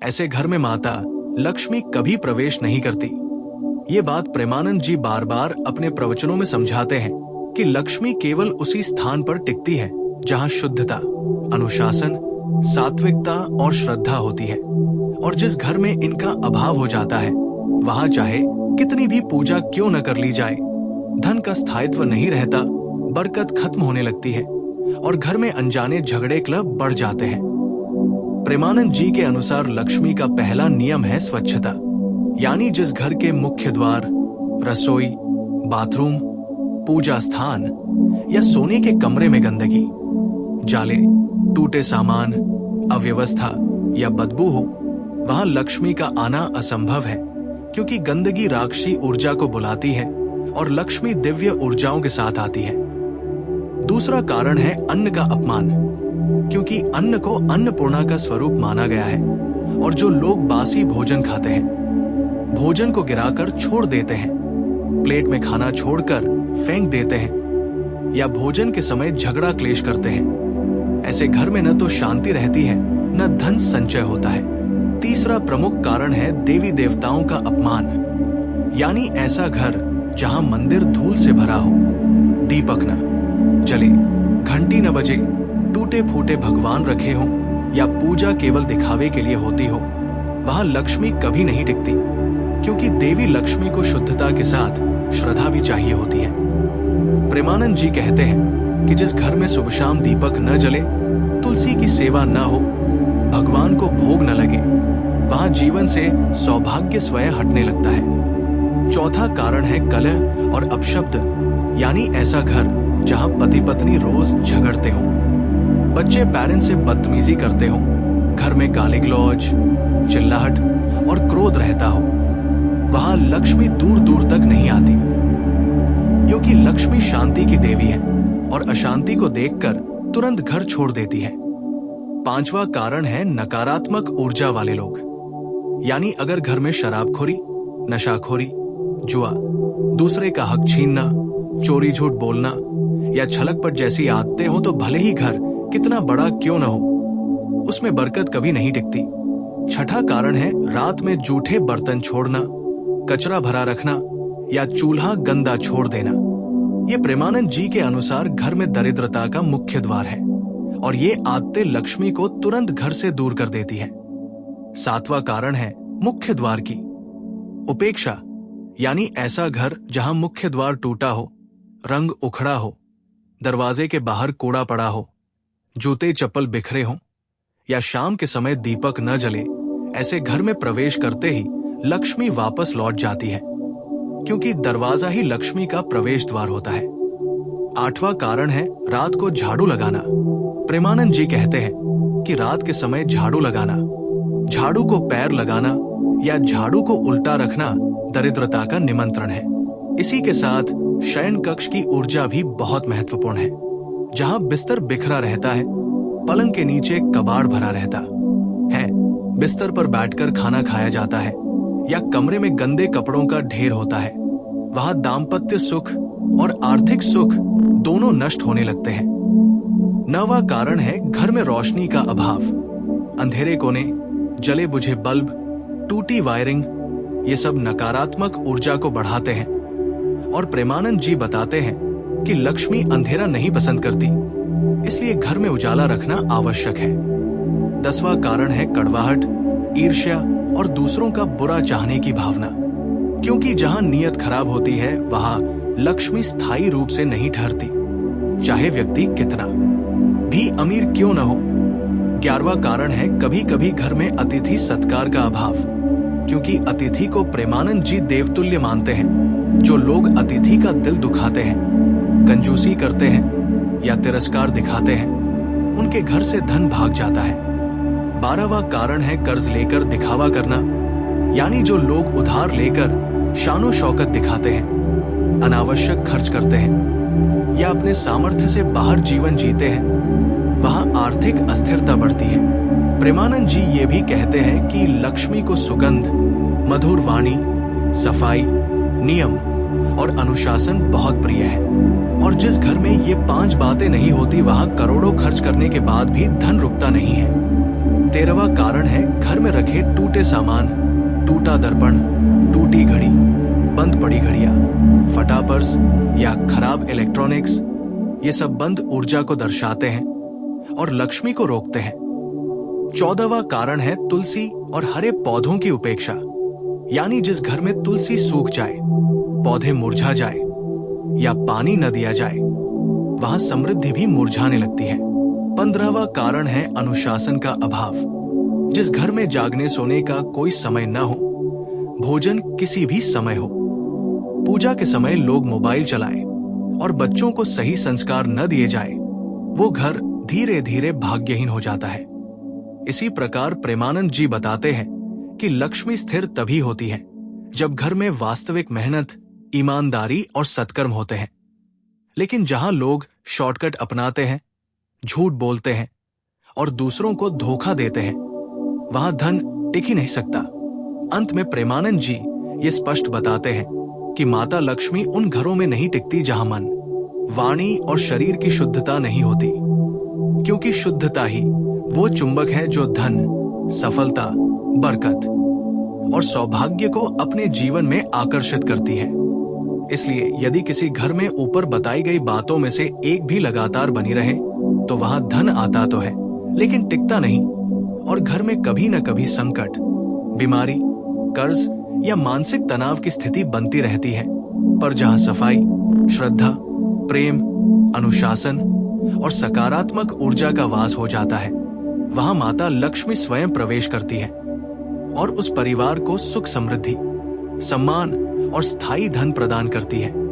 ऐसे घर में माता लक्ष्मी कभी प्रवेश नहीं करती। ये बात प्रेमानंद जी बार बार अपने प्रवचनों में समझाते हैं कि लक्ष्मी केवल उसी स्थान पर टिकती है जहां शुद्धता, अनुशासन, सात्विकता और श्रद्धा होती है, और जिस घर में इनका अभाव हो जाता है वहां चाहे कितनी भी पूजा क्यों न कर ली जाए, धन का स्थायित्व नहीं रहता, बरकत खत्म होने लगती है और घर में अनजाने झगड़े क्लब बढ़ जाते हैं। प्रेमानंद जी के अनुसार लक्ष्मी का पहला नियम है स्वच्छता, यानी जिस घर के मुख्य द्वार, रसोई, बाथरूम, पूजा स्थान या सोने के कमरे में गंदगी, जाले, टूटे सामान, अव्यवस्था या बदबू हो, वहां लक्ष्मी का आना असंभव है, क्योंकि गंदगी राक्षसी ऊर्जा को बुलाती है और लक्ष्मी दिव्य ऊर्जाओं के साथ आती है। दूसरा कारण है अन्न का अपमान, क्योंकि अन्न को अन्नपूर्णा का स्वरूप माना गया है और जो लोग बासी भोजन खाते हैं, भोजन को गिराकर छोड़ देते हैं, प्लेट में खाना छोड़कर फेंक देते हैं या भोजन के समय झगड़ा क्लेश करते हैं, ऐसे घर में न तो शांति रहती है न धन संचय होता है। तीसरा प्रमुख कारण है देवी देवताओं का अपमान, यानी ऐसा घर जहां मंदिर धूल से भरा हो, दीपक न जले, घंटी न बजे, टूटे फूटे भगवान रखे हों या पूजा केवल दिखावे के लिए होती हो, वहां लक्ष्मी कभी नहीं टिकती, क्योंकि देवी लक्ष्मी को शुद्धता के साथ श्रद्धा भी चाहिए होती है। प्रेमानंद जी कहते हैं कि जिस घर में सुबह शाम दीपक न जले, तुलसी की सेवा न हो, भगवान को भोग न लगे, वहां जीवन से सौभाग्य स्वयं हटने लगता है। चौथा कारण है कलह और अपशब्द, यानी ऐसा घर जहां पति पत्नी रोज झगड़ते हो, बच्चे पेरेंट्स से बदतमीजी करते हो, घर में गाली गलौज, चिल्लाहट और क्रोध रहता हो, वहां लक्ष्मी दूर दूर तक नहीं आती, क्योंकि लक्ष्मी शांति की देवी है और अशांति को देखकर तुरंत घर छोड़ देती है। पांचवा कारण है नकारात्मक ऊर्जा वाले लोग, यानी अगर घर में शराबखोरी, नशाखोरी, जुआ, दूसरे का हक छीनना, चोरी झूठ बोलना या छलकपट जैसी आदतें हो, तो भले ही घर कितना बड़ा क्यों न हो, उसमें बरकत कभी नहीं टिकती। छठा कारण है रात में जूठे बर्तन छोड़ना, कचरा भरा रखना या चूल्हा गंदा छोड़ देना। ये प्रेमानंद जी के अनुसार घर में दरिद्रता का मुख्य द्वार है और ये आदतें लक्ष्मी को तुरंत घर से दूर कर देती है। सातवां कारण है मुख्य द्वार की उपेक्षा, यानी ऐसा घर जहां मुख्य द्वार टूटा हो, रंग उखड़ा हो, दरवाजे के बाहर कूड़ा पड़ा हो, जूते चप्पल बिखरे हों या शाम के समय दीपक न जले, ऐसे घर में प्रवेश करते ही लक्ष्मी वापस लौट जाती है, क्योंकि दरवाजा ही लक्ष्मी का प्रवेश द्वार होता है। आठवां कारण है रात को झाड़ू लगाना। प्रेमानंद जी कहते हैं कि रात के समय झाड़ू लगाना, झाड़ू को पैर लगाना या झाड़ू को उल्टा रखना दरिद्रता का निमंत्रण है। इसी के साथ शयन कक्ष की ऊर्जा भी बहुत महत्वपूर्ण है, जहां बिस्तर बिखरा रहता है, पलंग के नीचे कबाड़ भरा रहता है, बिस्तर पर बैठकर खाना खाया जाता है या कमरे में गंदे कपड़ों का ढेर होता है, वहां दाम्पत्य सुख और आर्थिक सुख दोनों नष्ट होने लगते हैं। नौवां कारण है घर में रोशनी का अभाव। अंधेरे कोने, जले बुझे बल्ब, टूटी वायरिंग, ये सब नकारात्मक ऊर्जा को बढ़ाते हैं और प्रेमानंद जी बताते हैं कि लक्ष्मी अंधेरा नहीं पसंद करती, इसलिए घर में उजाला रखना आवश्यक है। 10वां कारण है कड़वाहट, ईर्ष्या और दूसरों का बुरा चाहने की भावना, क्योंकि जहां नीयत खराब होती है वहां लक्ष्मी स्थायी रूप से नहीं ठहरती, चाहे व्यक्ति कितना भी अमीर क्यों न हो। 11वां कारण है कभी कभी घर में अतिथि सत्कार का अभाव, क्योंकि अतिथि को प्रेमानंद जी देवतुल्य मानते हैं। जो लोग अतिथि का दिल दुखाते हैं, कंजूसी करते हैं या तिरस्कार दिखाते हैं, उनके घर से धन भाग जाता है। 12वां कारण है कर्ज लेकर दिखावा करना, यानी जो लोग उधार लेकर शानो शौकत दिखाते हैं, अनावश्यक खर्च करते हैं या अपने सामर्थ्य से बाहर जीवन जीते हैं, वहां आर्थिक अस्थिरता बढ़ती है। प्रेमानंद जी ये भी कहते हैं कि लक्ष्मी को सुगंध, मधुर वाणी, सफाई, नियम और अनुशासन बहुत प्रिय है, और जिस घर में ये 5 बातें नहीं होती वहां करोड़ों खर्च करने के बाद भी धन रुकता नहीं है। 13वां कारण है घर में रखे टूटे सामान, टूटा दर्पण, टूटी घड़ी, बंद पड़ी घड़ियां, फटा पर्स या खराब इलेक्ट्रॉनिक्स। ये सब बंद ऊर्जा को दर्शाते हैं और लक्ष्मी को रोकते हैं। 14वां कारण है तुलसी और हरे पौधों की उपेक्षा, यानी जिस घर में तुलसी सूख जाए, पौधे मुरझा जाए या पानी न दिया जाए, वहां समृद्धि भी मुरझाने लगती है। 15वां कारण है अनुशासन का अभाव। जिस घर में जागने सोने का कोई समय न हो, भोजन किसी भी समय हो, पूजा के समय लोग मोबाइल चलाएं और बच्चों को सही संस्कार न दिए जाए, वो घर धीरे धीरे भाग्यहीन हो जाता है। इसी प्रकार प्रेमानंद जी बताते हैं कि लक्ष्मी स्थिर तभी होती है जब घर में वास्तविक मेहनत, ईमानदारी और सत्कर्म होते हैं। लेकिन जहां लोग शॉर्टकट अपनाते हैं, झूठ बोलते हैं और दूसरों को धोखा देते हैं, वहां धन टिक ही नहीं सकता। अंत में प्रेमानंद जी ये स्पष्ट बताते हैं कि माता लक्ष्मी उन घरों में नहीं टिकती जहां मन, वाणी और शरीर की शुद्धता नहीं होती, क्योंकि शुद्धता ही वो चुंबक है जो धन, सफलता, बरकत और सौभाग्य को अपने जीवन में आकर्षित करती है। इसलिए यदि किसी घर में ऊपर बताई गई बातों में से एक भी लगातार बनी रहे, तो वहां धन आता तो है लेकिन टिकता नहीं, और घर में कभी न कभी संकट, बीमारी, कर्ज या मानसिक तनाव की स्थिति बनती रहती है। पर जहां सफाई, श्रद्धा, प्रेम, अनुशासन और सकारात्मक ऊर्जा का वास हो जाता है, वहां माता लक्ष्मी स्वयं प्रवेश करती है और उस परिवार को सुख, समृद्धि, सम्मान और स्थायी धन प्रदान करती है।